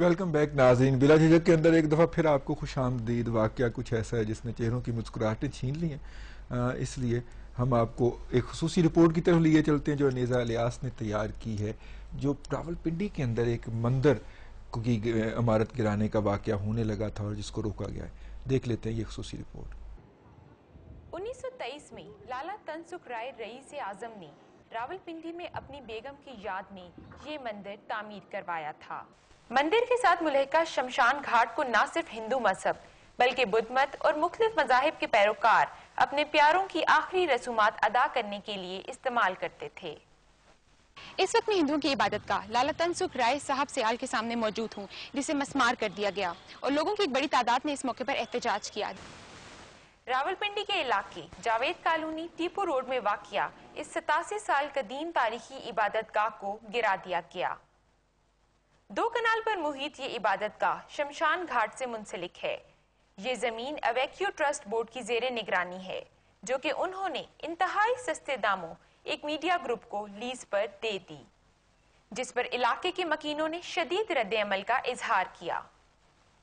Welcome back ناظرین. بلا جھجک کے اندر ایک دفعہ پھر آپ کو خوش آمدید. واقعہ کچھ ایسا ہے جس نے چہروں کی مسکراہٹیں چھین لی ہیں، اس لیے ہم آپ کو ایک خصوصی رپورٹ کی طرف لیے چلتے ہیں جو انیزہ الیاس نے تیار کی ہے، جو راولپنڈی کے اندر ایک مندر کی عمارت گرانے کا واقعہ ہونے لگا تھا اور جس کو روکا گیا ہے. دیکھ لیتے ہیں یہ خصوصی رپورٹ. 1923 میں لالا تنسکھ رائے رئیس اعظم نے راولپنڈی میں اپنی بیگم کی یاد میں یہ مندر تعمیر کروایا تھا. مندر کے ساتھ ملحقہ شمشان گھاٹ کو نہ صرف ہندو مذہب بلکہ بدھ مت اور مختلف مذاہب کے پیروکار اپنے پیاروں کی آخری رسومات ادا کرنے کے لیے استعمال کرتے تھے. اس وقت میں ہندوؤں کی عبادت گاہ لالا تنسکھ رائے صاحب سیال کے سامنے موجود ہوں، جسے مسمار کر دیا گیا اور لوگوں کی ایک بڑی تعداد نے اس موقع پر احتجاج کیا. راولپنڈی کے علاقے جاوید کالونی ٹیپو روڈ میں واقع اس 87 سال قدیم تاریخی عبادت گاہ کو گرا دیا گیا. 2 کنال پر محیط یہ عبادت گاہ شمشان گھاٹ سے منسلک ہے. یہ زمین اویکیو ٹرسٹ بورڈ کی زیر نگرانی ہے، جو کہ انہوں نے انتہائی سستے داموں ایک میڈیا گروپ کو لیز پر دے دی، جس پر علاقے کے مکینوں نے شدید رد عمل کا اظہار کیا.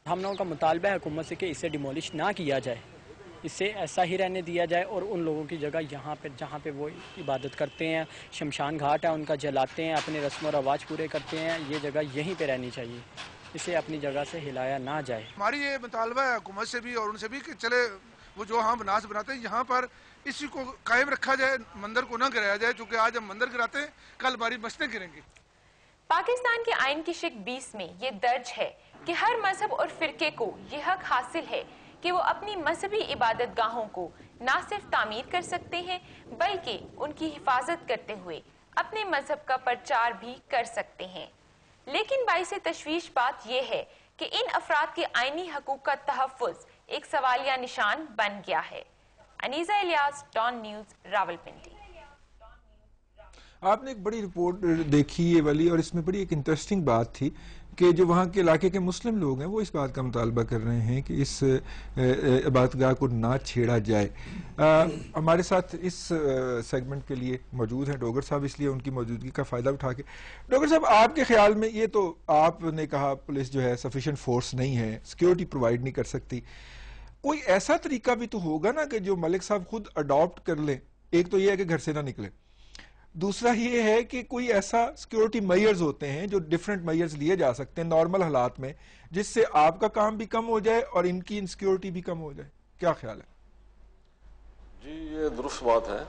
ہم لوگوں کا مطالبہ ہے حکومت سے کہ اسے ڈیمولش نہ کیا جائے، اسے ایسا ہی رہنے دیا جائے اور ان لوگوں کی جگہ یہاں پہ جہاں پہ وہ عبادت کرتے ہیں، شمشان گھاٹ ہے ان کا جلاتے ہیں، اپنے رسم و رواج پورے کرتے ہیں، یہ جگہ یہیں پہ رہنی چاہیے، اسے اپنی جگہ سے ہلایا نہ جائے. ہماری یہ مطالبہ ہے حکومت سے بھی اور ان سے بھی کہ چلے وہ جو ہم بناس بناتے ہیں یہاں پر اسی کو قائم رکھا جائے، مندر کو نہ گرایا جائے، چونکہ آج ہم مندر گراتے ہیں کل ہماری مسجدیں گریں گی. پاکستان کے آئین کی شق 20 میں یہ درج ہے کہ ہر مذہب اور فرقے کو یہ حق حاصل ہے کہ وہ اپنی مذہبی عبادت گاہوں کو نہ صرف تعمیر کر سکتے ہیں بلکہ ان کی حفاظت کرتے ہوئے اپنے مذہب کا پرچار بھی کر سکتے ہیں. لیکن باعث تشویش بات یہ ہے کہ ان افراد کے آئینی حقوق کا تحفظ ایک سوالیہ نشان بن گیا ہے. انیزہ الیاس، ڈان نیوز، راولپنڈی. آپ نے ایک بڑی رپورٹ دیکھی یہ والی، اور اس میں بڑی ایک انٹرسٹنگ بات تھی کہ جو وہاں کے علاقے کے مسلم لوگ ہیں وہ اس بات کا مطالبہ کر رہے ہیں کہ اس عبادت گاہ کو نہ چھیڑا جائے. ہمارے ساتھ اس سیگمنٹ کے لیے موجود ہیں ڈوگر صاحب، اس لیے ان کی موجودگی کا فائدہ اٹھا کے. ڈوگر صاحب، آپ کے خیال میں یہ تو آپ نے کہا پولیس جو ہے سفیشینٹ فورس نہیں ہے، سیکیورٹی پرووائڈ نہیں کر سکتی، کوئی ایسا طریقہ بھی تو ہوگا نا کہ جو ملک صاحب خود اڈاپٹ کر لیں؟ ایک تو یہ ہے کہ گھر سے نہ نکلیں، دوسرا یہ ہے کہ کوئی ایسا سیکیورٹی میئرز ہوتے ہیں جو ڈیفرنٹ میئرز لیے جا سکتے ہیں نارمل حالات میں، جس سے آپ کا کام بھی کم ہو جائے اور ان کی انسیکیورٹی بھی کم ہو جائے. کیا خیال ہے؟ جی، یہ درست بات ہے.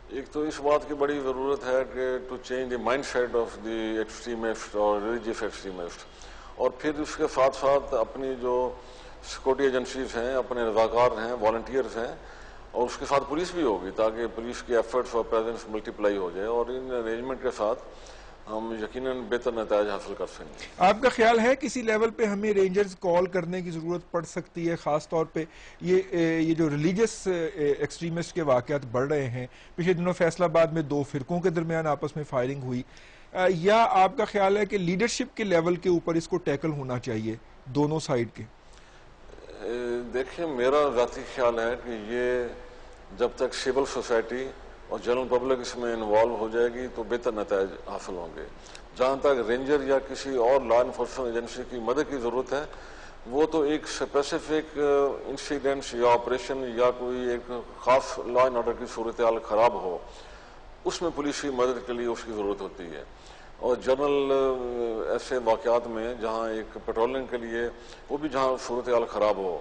ایک تو اس بات کی بڑی ضرورت ہے کہ to change the mind set of the extremist اور ریلیجیس ایکسٹریمسٹ، اور پھر اس کے ساتھ ساتھ اپنی جو سیکورٹی ایجنسیز ہیں، اپنے رضاکار ہیں، والنٹیئرز ہیں، اور اس کے ساتھ پولیس بھی ہوگی تاکہ پولیس کی ایفرٹس اور پریزنس ملٹیپلائی ہو جائے، اور ان ارینجمنٹ کے ساتھ ہم یقیناً بہتر نتائج حاصل کر سکیں گے. آپ کا خیال ہے کسی لیول پہ ہمیں رینجرز کال کرنے کی ضرورت پڑ سکتی ہے، خاص طور پہ یہ جو ریلیجس ایکسٹریمسٹ کے واقعات بڑھ رہے ہیں؟ پچھلے دنوں فیصل آباد میں 2 فرقوں کے درمیان آپس میں فائرنگ ہوئی، یا آپ کا خیال ہے کہ لیڈرشپ کے لیول کے اوپر اس کو ٹیکل ہونا چاہیے دونوں سائیڈ کے؟ دیکھیں، میرا ذاتی خیال ہے کہ یہ جب تک سول سوسائٹی اور جنرل پبلک اس میں انوالو ہو جائے گی تو بہتر نتائج حاصل ہوں گے. جہاں تک رینجر یا کسی اور لا انفورسمنٹ ایجنسی کی مدد کی ضرورت ہے، وہ تو ایک اسپیسیفک انسیڈنٹس یا آپریشن یا کوئی ایک خاص لا اینڈ آرڈر کی صورتحال خراب ہو، اس میں پولیس کی مدد کے لیے اس کی ضرورت ہوتی ہے. اور جنرل ایسے واقعات میں جہاں ایک پیٹرولنگ کے لیے وہ بھی جہاں صورتحال خراب ہو،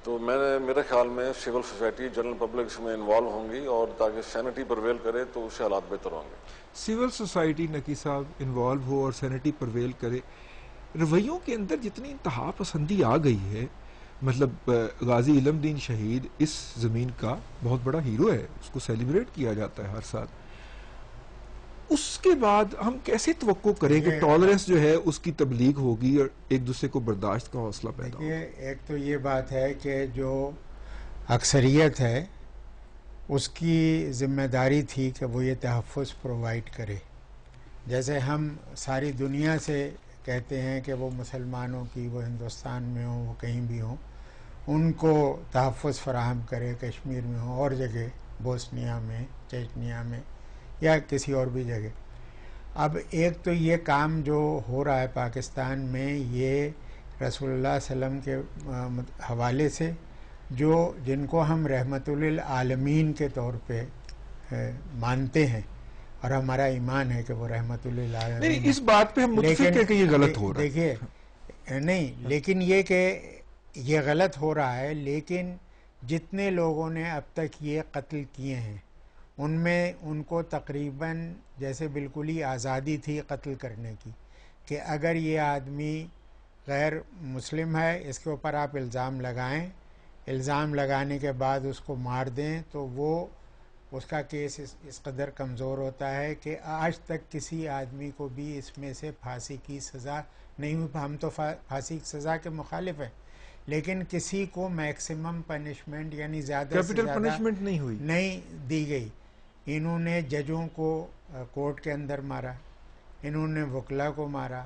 تو میرے خیال میں سول سوسائٹی، جنرل پبلک اس میں انوالو ہوں گی، اور تاکہ سینٹی پرویل کرے تو اس سے حالات بہتر ہوں گے. سول سوسائٹی نقی صاحب انوالو ہو اور سینٹی پرویل کرے. رویوں کے اندر جتنی انتہا پسندی آ گئی ہے، مطلب غازی علم دین شہید اس زمین کا بہت بڑا ہیرو ہے، اس کو سیلیبریٹ کیا جاتا ہے ہر سال. اس کے بعد ہم کیسے توقع کریں کہ ٹالرنس جو ہے اس کی تبلیغ ہوگی اور ایک دوسرے کو برداشت کا حوصلہ پیدا ہوگا؟ ایک تو یہ بات ہے کہ جو اکثریت ہے اس کی ذمہ داری تھی کہ وہ یہ تحفظ پرووائڈ کرے. جیسے ہم ساری دنیا سے کہتے ہیں کہ وہ مسلمانوں کی، وہ ہندوستان میں ہوں، وہ کہیں بھی ہوں، ان کو تحفظ فراہم کرے، کشمیر میں ہوں اور جگہ، بوسنیا میں، چیچنیا میں یا کسی اور بھی جگہ. اب ایک تو یہ کام جو ہو رہا ہے پاکستان میں، یہ رسول اللہ صلی اللہ علیہ وسلم کے حوالے سے جن کو ہم رحمت للعالمین کے طور پہ مانتے ہیں اور ہمارا ایمان ہے کہ وہ رحمت للعالمین نہیں، اس بات پہ ہم متفق ہیں کہ یہ غلط ہو رہا ہے. دیکھیے نہیں، لیکن یہ کہ یہ غلط ہو رہا ہے، لیکن جتنے لوگوں نے اب تک یہ قتل کیے ہیں ان میں ان کو تقریباً جیسے بالکل ہی آزادی تھی قتل کرنے کی، کہ اگر یہ آدمی غیر مسلم ہے اس کے اوپر آپ الزام لگائیں، الزام لگانے کے بعد اس کو مار دیں، تو وہ اس کا کیس اس قدر کمزور ہوتا ہے کہ آج تک کسی آدمی کو بھی اس میں سے پھانسی کی سزا نہیں ہوئی. ہم تو پھانسی کی سزا کے مخالف ہیں، لیکن کسی کو میکسیمم پنشمنٹ یعنی زیادہ سے زیادہ پنشمنٹ نہیں دی گئی. انہوں نے ججوں کو کورٹ کے اندر مارا، انہوں نے وکلا کو مارا،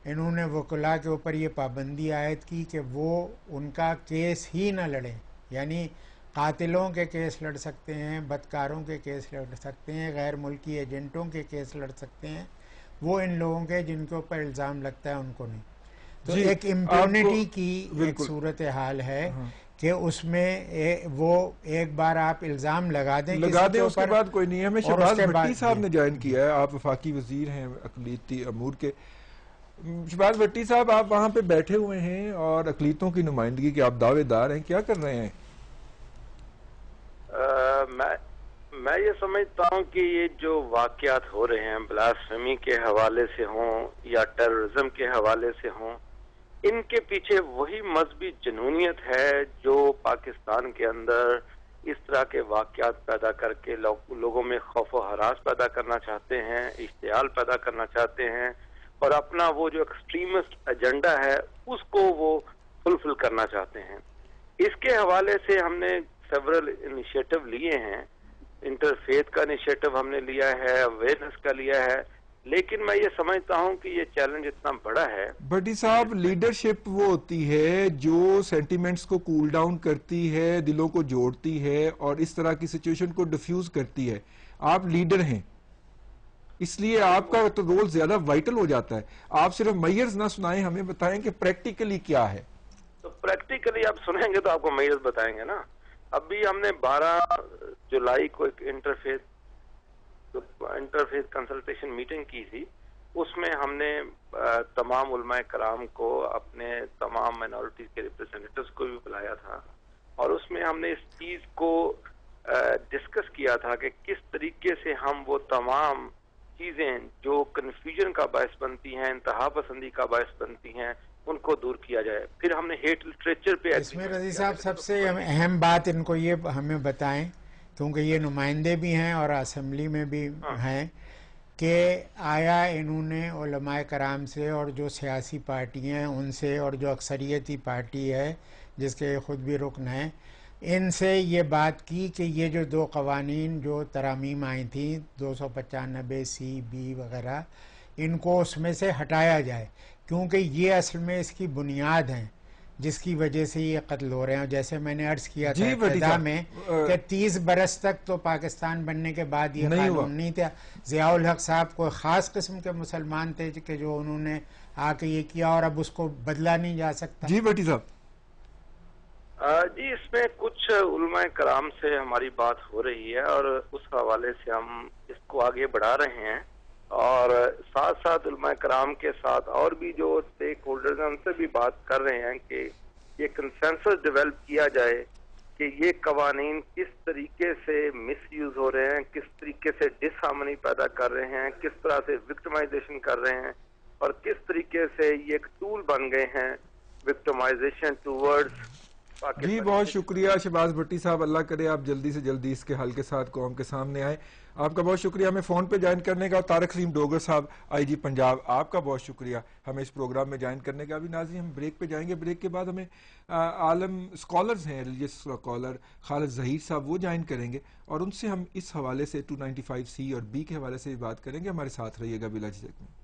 انہوں نے وکلا کے اوپر یہ پابندی عائد کی کہ وہ ان کا کیس ہی نہ لڑیں، یعنی قاتلوں کے کیس لڑ سکتے ہیں، بدکاروں کے کیس لڑ سکتے ہیں، غیر ملکی ایجنٹوں کے کیس لڑ سکتے ہیں، وہ ان لوگوں کے جن کے اوپر الزام لگتا ہے ان کو نہیں. تو ایک امپیونٹی کی ایک صورتحال ہے کہ اس میں وہ ایک بار آپ الزام لگا دیں اس کے بعد کوئی نہیں ہے. ہمیں شہباز بھٹی صاحب نے جوائن کیا ہے، آپ وفاقی وزیر ہیں اقلیتی امور کے. شہباز بھٹی صاحب، آپ وہاں پہ بیٹھے ہوئے ہیں اور اقلیتوں کی نمائندگی کے آپ دعوے دار ہیں، کیا کر رہے ہیں؟ میں یہ سمجھتا ہوں کہ یہ جو واقعات ہو رہے ہیں بلاسفیمی کے حوالے سے ہوں یا ٹیررزم کے حوالے سے ہوں، ان کے پیچھے وہی مذہبی جنونیت ہے جو پاکستان کے اندر اس طرح کے واقعات پیدا کر کے لوگوں میں خوف و ہراس پیدا کرنا چاہتے ہیں، اشتعال پیدا کرنا چاہتے ہیں، اور اپنا وہ جو ایکسٹریمسٹ ایجنڈا ہے اس کو وہ فلفل کرنا چاہتے ہیں. اس کے حوالے سے ہم نے سیورل انیشیٹو لیے ہیں، انٹرفیتھ کا انیشیٹو ہم نے لیا ہے، اویئرنیس کا لیا ہے، لیکن میں یہ سمجھتا ہوں کہ یہ چیلنج اتنا بڑا ہے. بھٹی صاحب، لیڈرشپ وہ ہوتی ہے جو سینٹیمنٹس کو کول ڈاؤن کرتی ہے، دلوں کو جوڑتی ہے اور اس طرح کی سچویشن کو ڈیفیوز کرتی ہے. آپ لیڈر ہیں، اس لیے آپ کا تو رول زیادہ وائٹل ہو جاتا ہے. آپ صرف میئرز نہ سنائیں، ہمیں بتائیں کہ پریکٹیکلی کیا ہے. تو پریکٹیکلی آپ سنیں گے تو آپ کو میئرز بتائیں گے نا. ابھی ہم نے 12 جولائی کو ایک انٹرفیتھ کنسلٹیشن میٹنگ کی تھی. اس میں ہم نے تمام علماء کرام کو، اپنے تمام مائنورٹیز کے ریپرزینٹیوز کو بھی بلایا تھا، اور اس میں ہم نے اس چیز کو ڈسکس کیا تھا کہ کس طریقے سے ہم وہ تمام چیزیں جو کنفیوژن کا باعث بنتی ہیں، انتہا پسندی کا باعث بنتی ہیں، ان کو دور کیا جائے. پھر ہم نے ہیٹ لٹریچر پہ اس میں رضی صاحب سب سے اہم بات ان کو یہ ہمیں بتائیں، کیونکہ یہ نمائندے بھی ہیں اور اسمبلی میں بھی ہیں، کہ آیا انہوں نے علماء کرام سے اور جو سیاسی پارٹیاں ہیں ان سے اور جو اکثریتی پارٹی ہے جس کے خود بھی رکن ہیں، ان سے یہ بات کی کہ یہ جو 2 قوانین جو ترامیم آئی تھیں 295 سی بی وغیرہ، ان کو اس میں سے ہٹایا جائے، کیونکہ یہ اصل میں اس کی بنیاد ہیں جس کی وجہ سے یہ قتل ہو رہے ہیں. جیسے میں نے عرض کیا تھا ابتدا میں کہ 30 برس تک تو پاکستان بننے کے بعد یہ قانون نہیں تھا. ضیاء الحق صاحب کو خاص قسم کے مسلمان تھے کہ جو انہوں نے آ کے یہ کیا، اور اب اس کو بدلا نہیں جا سکتا. جی بھٹی صاحب. جی، اس میں کچھ علماء کرام سے ہماری بات ہو رہی ہے اور اس حوالے سے ہم اس کو آگے بڑھا رہے ہیں، اور ساتھ ساتھ علماء کرام کے ساتھ اور بھی جو اسٹیک ہولڈرز ہیں ان سے بھی بات کر رہے ہیں کہ یہ کنسنسس ڈیولپ کیا جائے کہ یہ قوانین کس طریقے سے مس یوز ہو رہے ہیں، کس طریقے سے ڈس ہارمنی پیدا کر رہے ہیں، کس طرح سے وکٹمائزیشن کر رہے ہیں، اور کس طریقے سے یہ ایک ٹول بن گئے ہیں وکٹمائزیشن ٹوورڈز. جی بہت شکریہ شہباز بھٹی صاحب، اللہ کرے آپ جلدی سے جلدی اس کے حل کے ساتھ قوم کے سامنے آئیں. آپ کا بہت شکریہ ہمیں فون پہ جوائن کرنے کا. طارق عظیم ڈوگر صاحب آئی جی پنجاب، آپ کا بہت شکریہ ہمیں اس پروگرام میں جوائن کرنے کا. ابھی ناظرین ہم بریک پہ جائیں گے، بریک کے بعد ہمیں عالم اسکالرز ہیں، ریلیجس اسکالر خالد ظہیر صاحب، وہ جوائن کریں گے اور ان سے ہم اس حوالے سے 295 سی اور بی کے حوالے سے بھی بات کریں گے. ہمارے ساتھ رہیے گا بلا جھجک میں.